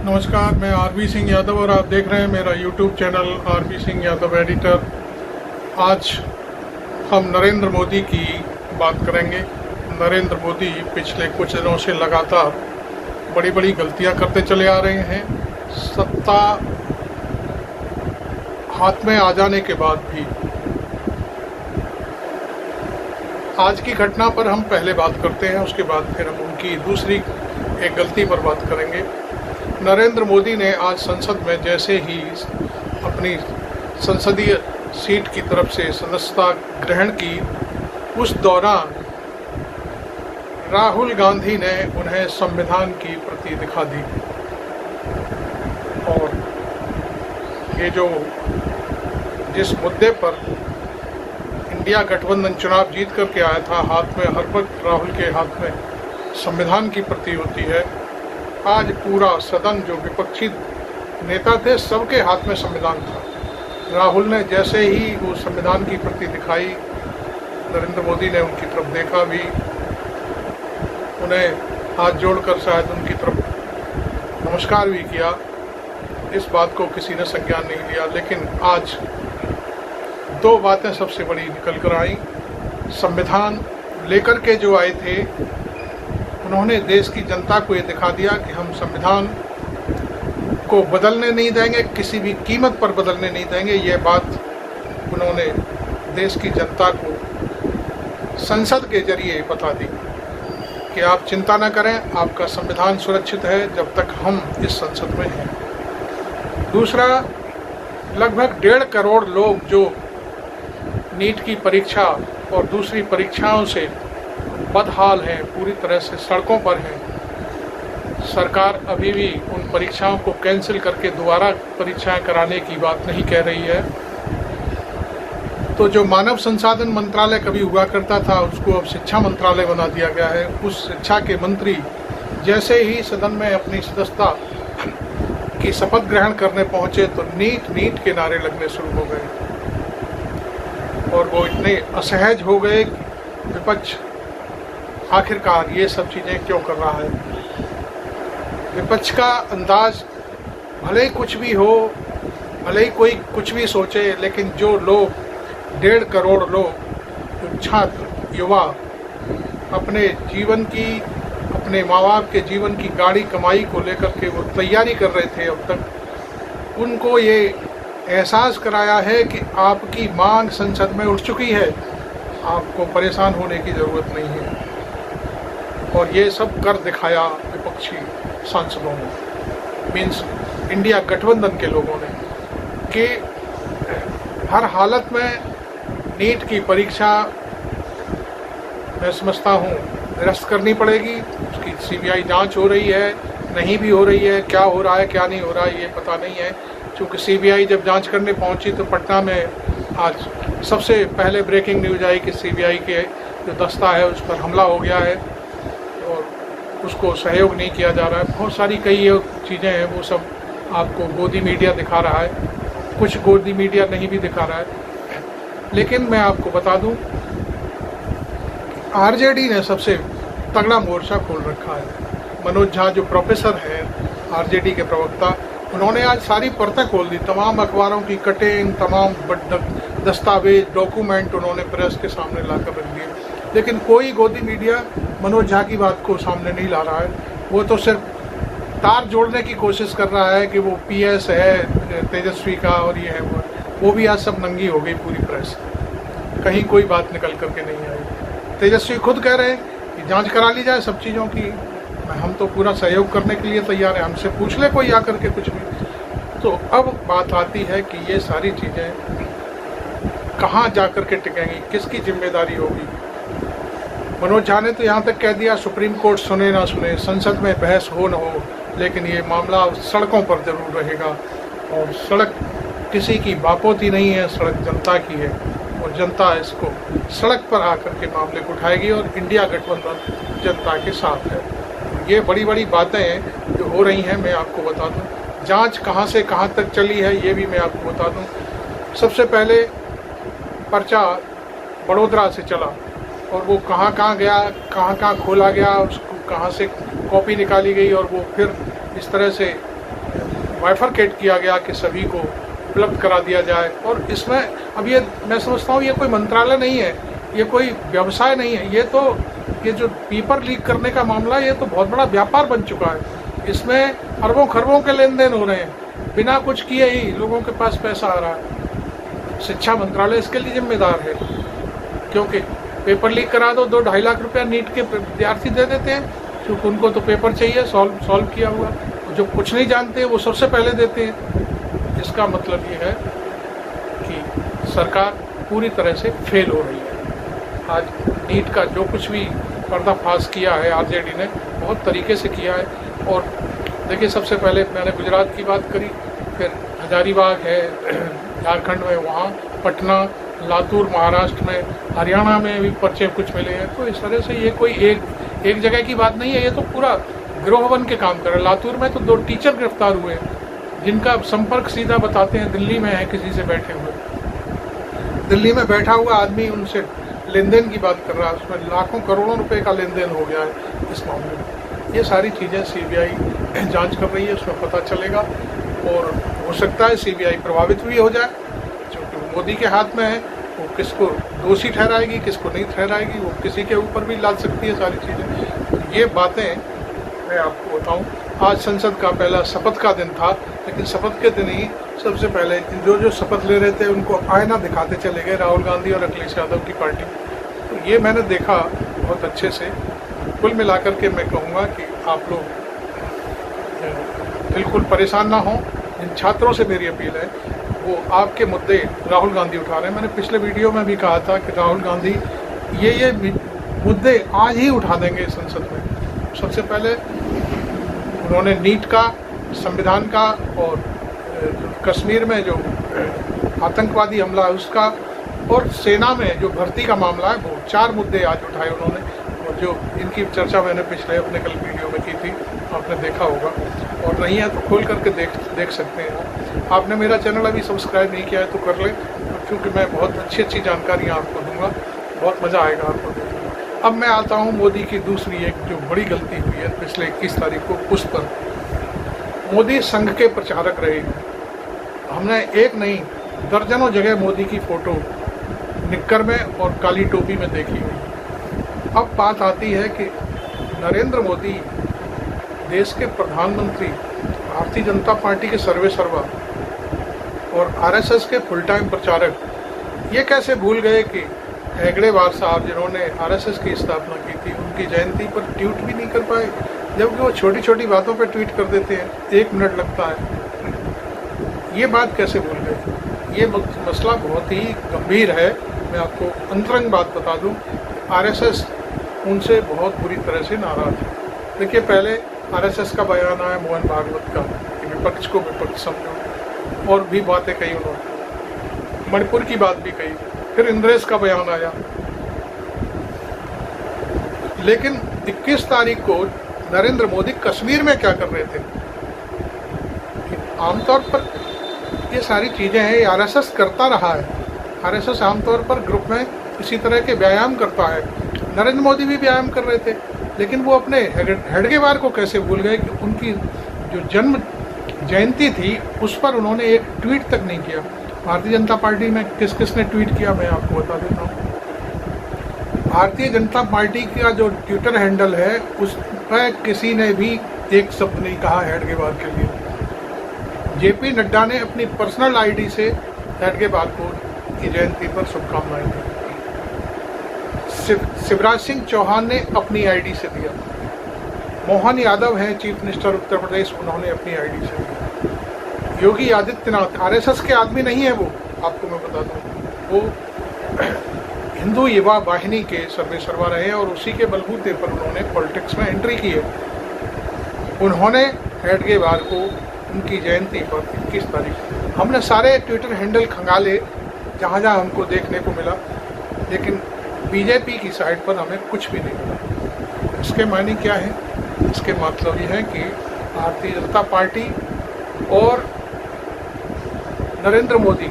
नमस्कार, मैं आरबी सिंह यादव और आप देख रहे हैं मेरा YouTube channel RB Singh Yadav editor. आज हम नरेंद्र मोदी की बात करेंगे। नरेंद्र मोदी पिछले कुछ दिनों से लगातार बड़ी बड़ी गलतियां करते चले आ रहे हैं। सत्ता हाथ में आ जाने के बाद भी आज की घटना पर हम पहले बात करते हैं, उसके बाद फिर हम उनकी दूसरी एक गलती पर बात करेंगे। नरेंद्र मोदी ने आज संसद में जैसे ही अपनी संसदीय सीट की तरफ से सदस्यता ग्रहण की, उस दौरान राहुल गांधी ने उन्हें संविधान की प्रति दिखा दी और ये जो जिस मुद्दे पर इंडिया गठबंधन चुनाव जीत करके आया था, हाथ में हर वक्त राहुल के हाथ में संविधान की प्रति होती है। आज पूरा सदन जो विपक्षी नेता थे, सबके हाथ में संविधान था। राहुल ने जैसे ही वो संविधान की प्रति दिखाई, नरेंद्र मोदी ने उनकी तरफ देखा भी, उन्हें हाथ जोड़कर शायद उनकी तरफ नमस्कार भी किया। इस बात को किसी ने संज्ञान नहीं लिया। लेकिन आज दो बातें सबसे बड़ी निकल कर आई। संविधान लेकर के जो आए थे, उन्होंने देश की जनता को ये दिखा दिया कि हम संविधान को बदलने नहीं देंगे, किसी भी कीमत पर बदलने नहीं देंगे। ये बात उन्होंने देश की जनता को संसद के जरिए बता दी कि आप चिंता न करें, आपका संविधान सुरक्षित है जब तक हम इस संसद में हैं। दूसरा, लगभग 1.5 करोड़ लोग जो नीट की परीक्षा और दूसरी परीक्षाओं से बदहाल हैं, पूरी तरह से सड़कों पर हैं। सरकार अभी भी उन परीक्षाओं को कैंसिल करके दोबारा परीक्षाएं कराने की बात नहीं कह रही है। तो जो मानव संसाधन मंत्रालय कभी हुआ करता था, उसको अब शिक्षा मंत्रालय बना दिया गया है। उस शिक्षा के मंत्री जैसे ही सदन में अपनी सदस्यता की शपथ ग्रहण करने पहुंचे तो नीट के नारे लगने शुरू हो गए और वो इतने असहज हो गए कि विपक्ष आखिरकार ये सब चीज़ें क्यों कर रहा है। विपक्ष का अंदाज भले ही कुछ भी हो, भले ही कोई कुछ भी सोचे, लेकिन जो लोग 1.5 करोड़ लोग, छात्र, युवा अपने जीवन की, अपने माँ बाप के जीवन की गाड़ी कमाई को लेकर के वो तैयारी कर रहे थे, अब तक उनको ये एहसास कराया है कि आपकी मांग संसद में उठ चुकी है, आपको परेशान होने की ज़रूरत नहीं है। और ये सब कर दिखाया विपक्षी सांसदों ने, मीन्स इंडिया गठबंधन के लोगों ने, कि हर हालत में नीट की परीक्षा मैं समझता हूँ निरस्त करनी पड़ेगी। उसकी सीबीआई जांच हो रही है, नहीं भी हो रही है, क्या हो रहा है क्या नहीं हो रहा है ये पता नहीं है। क्योंकि सीबीआई जब जांच करने पहुंची तो पटना में आज सबसे पहले ब्रेकिंग न्यूज आई कि सीबीआई के जो दस्ता है उस पर हमला हो गया है और उसको सहयोग नहीं किया जा रहा है। बहुत सारी कई चीज़ें हैं, वो सब आपको गोदी मीडिया दिखा रहा है, कुछ गोदी मीडिया नहीं भी दिखा रहा है। लेकिन मैं आपको बता दूं, आरजेडी ने सबसे तगड़ा मोर्चा खोल रखा है। मनोज झा जो प्रोफेसर हैं, आरजेडी के प्रवक्ता, उन्होंने आज सारी परतें खोल दी। तमाम अखबारों की कटिंग, तमाम दस्तावेज, डॉक्यूमेंट उन्होंने प्रेस के सामने लाकर रख दिए। लेकिन कोई गोदी मीडिया मनोज झा की बात को सामने नहीं ला रहा है। वो तो सिर्फ तार जोड़ने की कोशिश कर रहा है कि वो पीएस है तेजस्वी का और ये है वो भी आज सब नंगी हो गई पूरी प्रेस, कहीं कोई बात निकल करके नहीं आई। तेजस्वी खुद कह रहे हैं कि जांच करा ली जाए सब चीज़ों की, हम तो पूरा सहयोग करने के लिए तैयार है, हमसे पूछ ले कोई आकर के कुछ भी। तो अब बात आती है कि ये सारी चीज़ें कहाँ जा कर के टिकेंगी, किसकी जिम्मेदारी होगी। मनोज झा ने तो यहाँ तक कह दिया, सुप्रीम कोर्ट सुने ना सुने, संसद में बहस हो न हो, लेकिन ये मामला सड़कों पर जरूर रहेगा। और सड़क किसी की बापोती नहीं है, सड़क जनता की है और जनता इसको सड़क पर आकर के मामले को उठाएगी और इंडिया गठबंधन जनता के साथ है। ये बड़ी बड़ी बातें जो हो रही हैं मैं आपको बता दूं। जांच कहां से कहां तक चली है ये भी मैं आपको बता दूं। सबसे पहले पर्चा बड़ोदरा से चला और वो कहाँ कहाँ गया, कहाँ कहाँ खोला गया, उसको कहाँ से कॉपी निकाली गई और वो फिर इस तरह से बाइफरकेट किया गया कि सभी को उपलब्ध करा दिया जाए। और इसमें अब ये मैं समझता हूँ ये कोई मंत्रालय नहीं है, ये कोई व्यवसाय नहीं है, ये जो पेपर लीक करने का मामला ये तो बहुत बड़ा व्यापार बन चुका है। इसमें अरबों खरबों के लेन देन हो रहे हैं, बिना कुछ किए ही लोगों के पास पैसा आ रहा है। शिक्षा मंत्रालय इसके लिए जिम्मेदार है, क्योंकि पेपर लीक करा दो 2-2.5 लाख रुपया नीट के विद्यार्थी दे देते हैं, क्योंकि उनको तो पेपर चाहिए सॉल्व किया हुआ। जो कुछ नहीं जानते वो सबसे पहले देते हैं। इसका मतलब ये है कि सरकार पूरी तरह से फेल हो रही है। आज नीट का जो कुछ भी पर्दाफाश किया है आरजेडी ने बहुत तरीके से किया है। और देखिए, सबसे पहले मैंने गुजरात की बात करी, फिर हजारीबाग है झारखंड में, वहाँ पटना, लातूर महाराष्ट्र में, हरियाणा में भी पर्चे कुछ मिले हैं। तो इस तरह से ये कोई एक जगह की बात नहीं है, ये तो पूरा गिरोह बन के काम कर रहा है। लातूर में तो 2 टीचर गिरफ्तार हुए जिनका संपर्क सीधा बताते हैं दिल्ली में है किसी से बैठे हुए। दिल्ली में बैठा हुआ आदमी उनसे लेन देन की बात कर रहा है, उसमें लाखों करोड़ों रुपए का लेन देन हो गया है इस मामले में। ये सारी चीज़ें सीबीआई जांच कर रही है, उसमें पता चलेगा। और हो सकता है सीबीआई प्रभावित भी हो जाए, क्योंकि मोदी के हाथ में है, वो किसको दोषी ठहराएगी किसको नहीं ठहराएगी, वो किसी के ऊपर भी लाद सकती है सारी चीज़ें। ये बातें मैं आपको बताऊं, आज संसद का पहला शपथ का दिन था, लेकिन शपथ के दिन ही सबसे पहले जो शपथ ले रहे थे उनको आईना दिखाते चले गए राहुल गांधी और अखिलेश यादव की पार्टी। तो ये मैंने देखा बहुत अच्छे से। कुल मिलाकर के मैं कहूँगा कि आप लोग बिल्कुल परेशान ना हों। जिन छात्रों से मेरी अपील है, वो आपके मुद्दे राहुल गांधी उठा रहे हैं। मैंने पिछले वीडियो में भी कहा था कि राहुल गांधी ये मुद्दे आज ही उठा देंगे संसद में। सबसे पहले उन्होंने नीट का, संविधान का, और कश्मीर में जो आतंकवादी हमला है उसका, और सेना में जो भर्ती का मामला है, वो 4 मुद्दे आज उठाए उन्होंने। और जो इनकी चर्चा मैंने पिछले अपने कल वीडियो में की थी, आपने देखा होगा, और नहीं है तो खोल करके देख सकते हैं। आपने मेरा चैनल अभी सब्सक्राइब नहीं किया है तो कर लें, क्योंकि मैं बहुत अच्छी जानकारियाँ आपको दूंगा, बहुत मज़ा आएगा आपको देखने। अब मैं आता हूँ मोदी की दूसरी एक जो बड़ी गलती हुई है पिछले 21 तारीख को, उस पर। मोदी संघ के प्रचारक रहे। हमने एक नहीं दर्जनों जगह मोदी की फोटो निक्कर में और काली टोपी में देखी हुई। अब बात आती है कि नरेंद्र मोदी देश के प्रधानमंत्री, भारतीय जनता पार्टी के सर्वेसर्वा और आरएसएस के फुल टाइम प्रचारक, ये कैसे भूल गए कि हेगड़ेवार साहब जिन्होंने आरएसएस की स्थापना की थी, उनकी जयंती पर ट्वीट भी नहीं कर पाए, जबकि वो छोटी छोटी बातों पर ट्वीट कर देते हैं, 1 मिनट लगता है। ये बात कैसे भूल गए? ये मसला बहुत ही गंभीर है। मैं आपको अंतरंग बात बता दूं, आरएसएस उनसे बहुत बुरी तरह से नाराज है। देखिए, पहले आरएसएस का बयान आया मोहन भागवत का कि विपक्ष को विपक्ष समझो, और भी बातें कही उन्होंने, मणिपुर की बात भी कही। फिर इंद्रेश का बयान आया। लेकिन 21 तारीख को नरेंद्र मोदी कश्मीर में क्या कर रहे थे? आमतौर पर ये सारी चीजें हैं, ये आरएसएस करता रहा है। आरएसएस आमतौर पर ग्रुप में इसी तरह के व्यायाम करता है। नरेंद्र मोदी भी व्यायाम कर रहे थे, लेकिन वो अपने हेडगेवार को कैसे भूल गए कि उनकी जो जन्म जयंती थी उस पर उन्होंने एक ट्वीट तक नहीं किया। भारतीय जनता पार्टी में किस किस ने ट्वीट किया मैं आपको बता देता हूँ। भारतीय जनता पार्टी का जो ट्विटर हैंडल है उस पर किसी ने भी एक शब्द नहीं कहा हेडगेवार के लिए। जेपी नड्डा ने अपनी पर्सनल आईडी से हेडगेवार को की जयंती पर शुभकामनाएं दी। शिवराज सिंह चौहान ने अपनी आईडी से दिया। मोहन यादव हैं चीफ मिनिस्टर उत्तर प्रदेश, उन्होंने अपनी आईडी से दिया। योगी आदित्यनाथ आरएसएस के आदमी नहीं है वो, आपको मैं बता दूं, वो हिंदू युवा वाहिनी के सर्वेसर्वा रहे और उसी के बलबूते पर उन्होंने पॉलिटिक्स में एंट्री की है। उन्होंने हेडगेवार को उनकी जयंती पर 21 तारीख हमने सारे ट्विटर हैंडल खंगाले जहाँ जहाँ हमको देखने को मिला, लेकिन बीजेपी की साइड पर हमें कुछ भी नहीं मिला। इसके मायने क्या है? इसके मतलब ये है कि भारतीय जनता पार्टी और नरेंद्र मोदी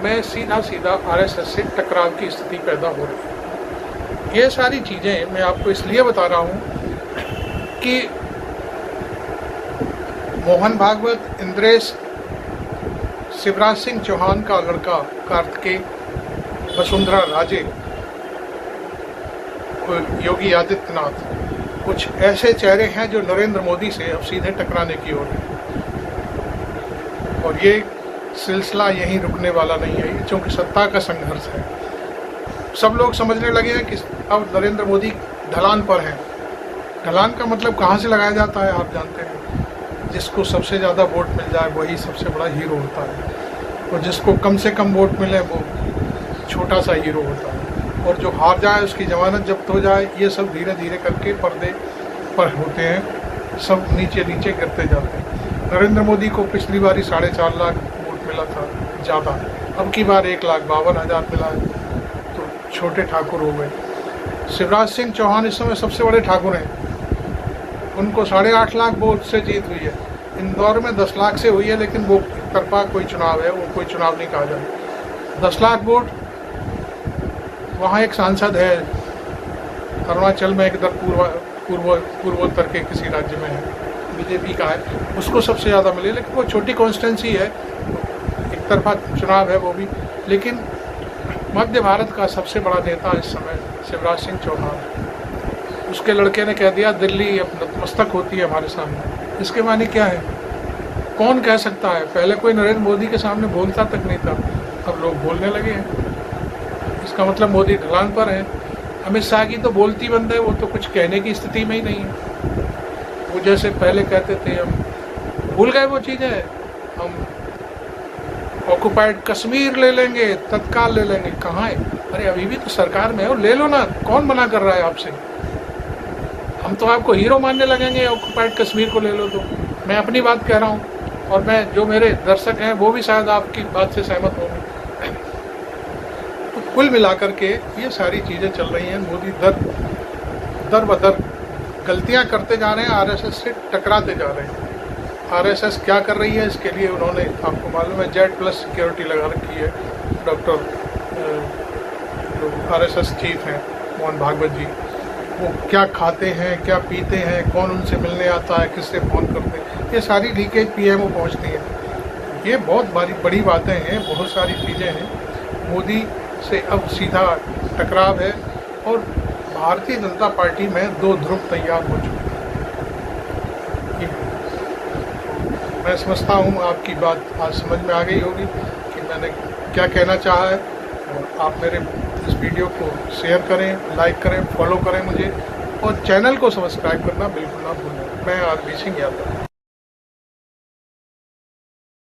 में सीधा सीधा आरएसएस से टकराव की स्थिति पैदा हो रही है। ये सारी चीज़ें मैं आपको इसलिए बता रहा हूँ कि मोहन भागवत, इंद्रेश, शिवराज सिंह चौहान का लड़का कार्तिकेय, वसुंधरा राजे, योगी आदित्यनाथ, कुछ ऐसे चेहरे हैं जो नरेंद्र मोदी से अब सीधे टकराने की ओर हैं। और ये सिलसिला यहीं रुकने वाला नहीं है, क्योंकि सत्ता का संघर्ष है। सब लोग समझने लगे हैं कि अब नरेंद्र मोदी ढलान पर हैं। ढलान का मतलब कहाँ से लगाया जाता है आप जानते हैं। जिसको सबसे ज़्यादा वोट मिल जाए वही सबसे बड़ा हीरो होता है, और जिसको कम से कम वोट मिले वो छोटा सा हीरो होता है, और जो हार जाए उसकी जमानत जब्त हो जाए। ये सब धीरे धीरे करके पर्दे पर होते हैं, सब नीचे नीचे गिरते जाते हैं। नरेंद्र मोदी को पिछली बारी 4.5 लाख वोट मिला था ज़्यादा, अब की बार 1,52,000 मिला है, तो छोटे ठाकुर हो गए। शिवराज सिंह चौहान इस समय सबसे बड़े ठाकुर हैं, उनको 8.5 लाख वोट से जीत हुई है। इंदौर में 10 लाख से हुई है, लेकिन वो तरफा कोई चुनाव है, वो कोई चुनाव नहीं कहा जाए। 10 लाख वोट। वहाँ एक सांसद है अरुणाचल में, इधर पूर्वोत्तर के किसी राज्य में है, बीजेपी का है, उसको सबसे ज़्यादा मिले, लेकिन वो छोटी कॉन्स्टिट्यूंसी है, एक तरफा चुनाव है वो भी। लेकिन मध्य भारत का सबसे बड़ा नेता इस समय शिवराज सिंह चौहान है। उसके लड़के ने कह दिया दिल्ली अब नतमस्तक होती है हमारे सामने। इसके माने क्या है, कौन कह सकता है? पहले कोई नरेंद्र मोदी के सामने बोलता तक नहीं था, अब लोग बोलने लगे हैं। इसका मतलब मोदी ढलान पर है। अमित शाह की तो बोलती बंद है, वो तो कुछ कहने की स्थिति में ही नहीं है। वो जैसे पहले कहते थे, हम भूल गए वो चीज़ें, हम ऑक्युपाइड कश्मीर ले लेंगे, तत्काल ले लेंगे। कहाँ है? अरे अभी भी तो सरकार में हो, ले लो ना, कौन मना कर रहा है आपसे? हम तो आपको हीरो मानने लगेंगे, ऑक्युपाइड कश्मीर को ले लो तो। मैं अपनी बात कह रहा हूँ, और मैं जो मेरे दर्शक हैं वो भी शायद आपकी बात से सहमत होंगे। तो कुल मिलाकर के ये सारी चीज़ें चल रही हैं। मोदी दर बदर गलतियां करते जा रहे हैं, आरएसएस से टकराते जा रहे हैं। आरएसएस क्या कर रही है इसके लिए उन्होंने, आपको मालूम है, Z+ सिक्योरिटी लगा रखी है। डॉक्टर जो आरएसएस चीफ हैं मोहन भागवत जी, वो क्या खाते हैं, क्या पीते हैं, कौन उनसे मिलने आता है, किससे फ़ोन करते हैं, ये सारी लीकेज PMO पहुंचती है। ये बहुत बड़ी बातें हैं, बहुत सारी चीज़ें हैं। मोदी से अब सीधा टकराव है, और भारतीय जनता पार्टी में 2 ध्रुव तैयार हो चुके हैं। मैं समझता हूँ आपकी बात आज समझ में आ गई होगी कि मैंने क्या कहना चाहा है। और आप मेरे इस वीडियो को शेयर करें, लाइक करें, फॉलो करें मुझे, और चैनल को सब्सक्राइब करना बिल्कुल ना भूलें। मैं RP सिंह यादव।